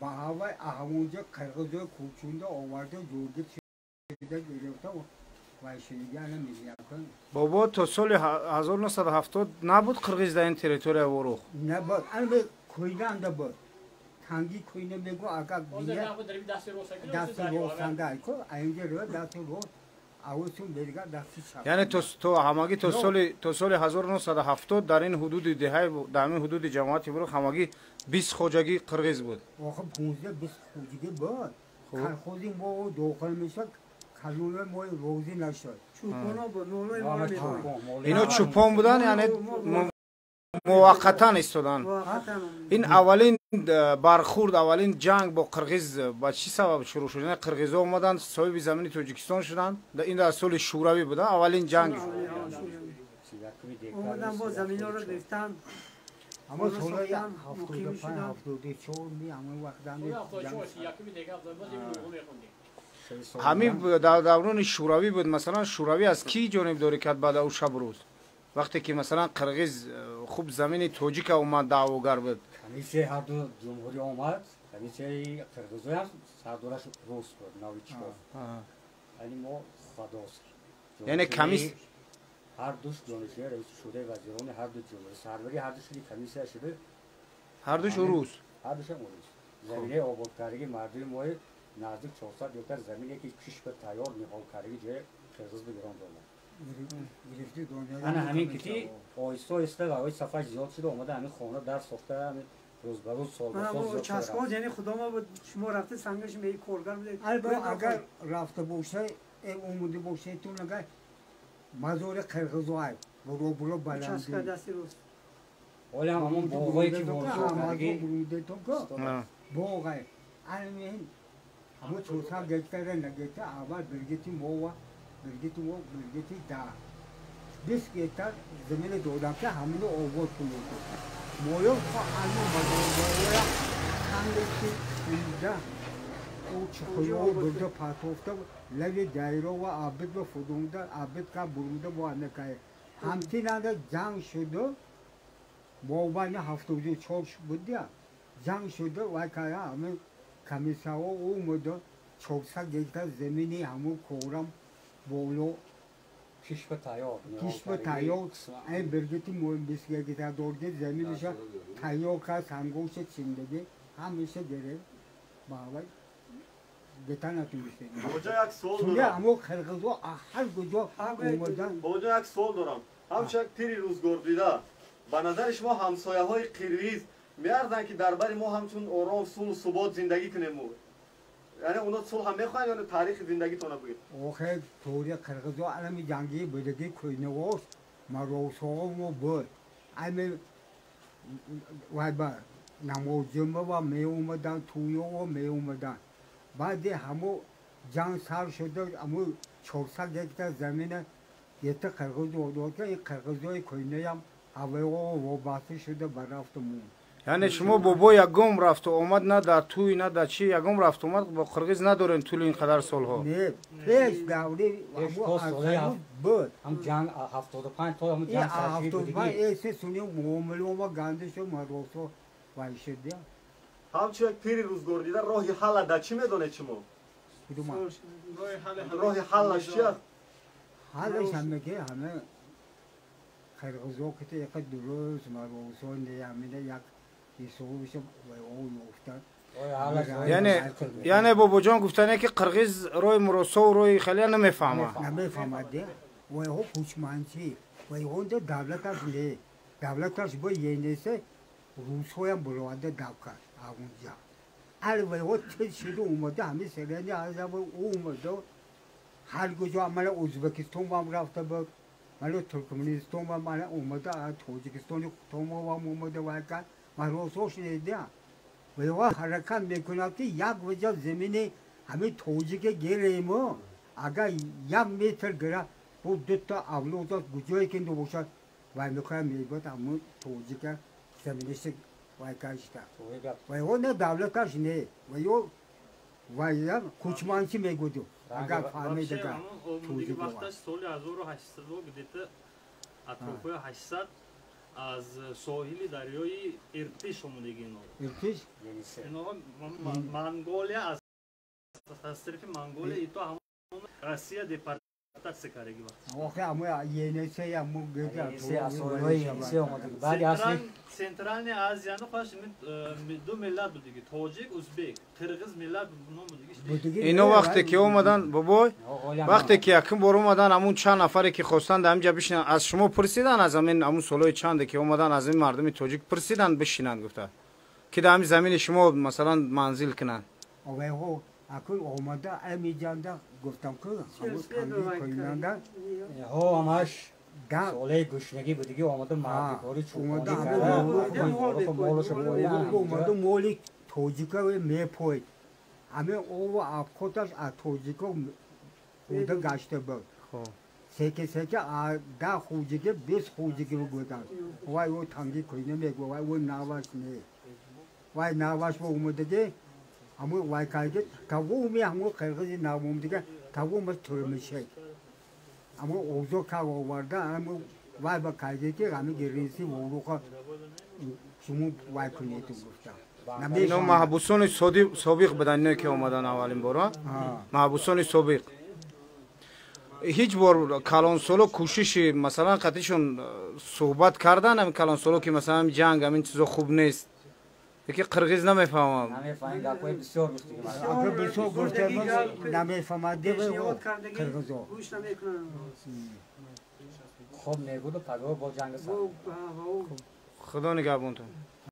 با هوای همونجا قرغیزای کوچونده آورده جوگه چیده گرفته و وایشنگی الان میگن. بابا تا سال 1970 نبود قرغیز در این تریتوری وروخ؟ نبود. الان کوینه انده بود. تنگی کوینه میگو اگر بیه دست روسنده ایکو اینجا رو دست روز آوسون بیرگا دستی شد. یعنی تو همگی تا سال 1970 در این حدود دهه در این حدود جماعت وروخ همگی 20 خوجگی قرغیز بود. آخه 15 20 خوجگی بود. خودی ما داخل میشد کلمه ما روزی نشد. چوپانا بود نولای ما می‌خوام. اینا چوپان بودن یعنی موقتا ایستادن. این اولین برخورد اولین جنگ با قرغیز با چی سبب شروع شد؟ یعنی قرغیزها اومدن صاحب زمین تاجیکستان شدن. این در سال شوروی بود اولین جنگ. اومدن با زمینا رو گرفتن. اما سال 75 74 می همون وقت همین در دوران شوروی بود. مثلا شوروی از کی جانبداری کرد بعد او شب روز وقتی که مثلا قرغیز خوب زمین تاجیک اومد دعواگر بود؟ همیشه هر دو جمهوری آمد همیشه قرغیزی هم سردارش روس بود نویچکوف. یعنی ما خداست. یعنی کمیس هر دوش جانشین رئیس شده وزیران هر دو جمهوری سروری هر دوش کمیسیون شده. هر دوش روس. هر دوش روس. زمینه آبادکاری مردم ما نزدیک 400 هکتار زمینی که کش به تیار نهالکاری جای قرغیز به گران دارد. انا همین کتی آیسته آیسته روی صفحه زیاد شده اومده همین خانه در ساخته همین روز به روز سال به سال زیاد شده. چشمات یعنی خدا ما بود شما رفته سنگش می کارگر بوده. اگر رفته باشه اومده باشه تو نگه مزار قرغیزای برو بلندی. چشم دستی روز. ولی همون باغایی که بوده تو که باغای الان همون 400 هکتار نگهته اول برگتی موا برگتی دا 20 هکتار زمین دادم که همین آباد کنید. مویا خواهیم مزاریا خندشی اینجا او چخویا برده پاتوفته لبی دایره و آبد و فدونده آبد که بروده با نکای همچنان جنگ شده باوان 74 بودیا جنگ شده و که همه کمیسا و اومده 400 هکتار زمینی همون کورم بولو کش به تیار این برگتی مهم بسیار گیتر دورگی زمینش تیار که سنگوش چندگی همیشه گره باوی گیتر نتونسته بوجا یک سوال دارم همون قرغیزها هر کجا اومدن بوجا یک سوال دارم همچنان تیری روزگار دیده به نظر شما همسایه های قرغیز میاردن که درباره ما همچون آرام صلح و ثبات زندگی کنیم یعنی اونا صلح هم میخواین یا تاریخ زندگیتون بگید؟ آخه طوری قرغیزها الان جنگی بودگی کوینه واس مروسا و بود امی و با نمازجمه و می اومدن تویو و می اومدن بعد همو جنگ سر شده همو 400 هکتار زمین یه تا قرغیز داد که این قرغیزهای کوینه هم هوای و وابسته شده برفتمون. یعنی شما بابا یکم رفت و آمد نه در توی نه در چی یکم رفت اومد با قرغیز ندارین طول این قدر سالها؟ نه پیش دوری همو بود هم جنگ 75 تا هم جنگ سرشی بودگی 75 ایسه سونی معامله و گندش و مروسا وایشده همچنان یک پیری روزگار دیده راهی حل در چی میدونه شما؟ راهی حلش چیه؟ حلش همه که همه قرغیزها که یک درست مروسا نیامده یک یعنی بابا جان گفتنه که قرغیز روی مروسا و روی خیلی نمیفهمه نمیفهمده و او کوچمانچی و اون دولتش نه دولتش با یه نیسته روس‌ها هم بلواده داکر اونجا البته او چه شده اومده همه سرانی از او اومده هر کجا مال ازبکستان هم رفته بود مال ترکمنستان هم مال اومده تاجیکستان هم اومده واقعا مروساش نیده و یا حرکت میکنه که یک وجه زمین همه توجیه گیره ما اگر 1 متر گره با 2 تا اولاد گوجایی که نباشد و میکنه میبود همون توجیه زمینش وایکاشته و یا نه دولتش نه و یا کوچمانچی میگودو اگر فهمیده که توجیه وقتش سال 1800 بودیده اطرافه 800 аз соҳили дарёи иртиш омадагӣ ино. Иртиш? Ино Монголия аз таърихи Монголия ито ҳамон Россия депортация кардаги вақт. Охе аммо енесе аммо гега. Центральная Азия ну хаш ду миллат будиги. Тоҷик, узбек, қирғиз миллат ном будиги. Ино вақте ки омадан бобой, вақте ки якин бор омадан амун чанд нафаре ки хостанд амҷа бишинанд, аз шумо пурсидан аз амин амун солҳои чанде ки омадан аз ин мардуми тоҷик пурсидан бишинанд гуфта. Ки да ҳамин замини шумо масалан манзил кунанд. Овайҳо акун омада амиҷанда гуфтам ки ҳамон камби коинанда ҳамаш солаи гӯшнагӣ будиги омада мардикори омада моли тоҷика мепоид. Ҳамин ово афкоташ аз тоҷика худа гашта буд. Секе да хуҷиги 20 хуҷиги буданд. Вай о танги коина мегӯ вай о наваш не. Вай наваш бо омадаги ҳамон вай кайги тавоми ҳамон қирғизи навомдига тавома турмишек. Ҳамон овзо кар оварда ҳамон вай ба кайги ки ҳамин гириси воруха шумо вай кунед гуфта. Ино маҳбусони собиқ буданд иное ки омадан аввалин бора. Маҳбусони собиқ. Ҳеҷ бор калонсоло кӯшиши масалан қатишон суҳбат кардан ҳамин калонсоло ки масалан ҷанг ҳамин чизо хуб нест. Яке қирғиз намефаҳмам. Намефаҳмам гапҳои бисёр гуфтем. Агар бисёр гуфтем намефаҳмад қирғизо. Хуб мегӯду пагоҳ бо ҷанг сар. Худо нигаҳбонтон.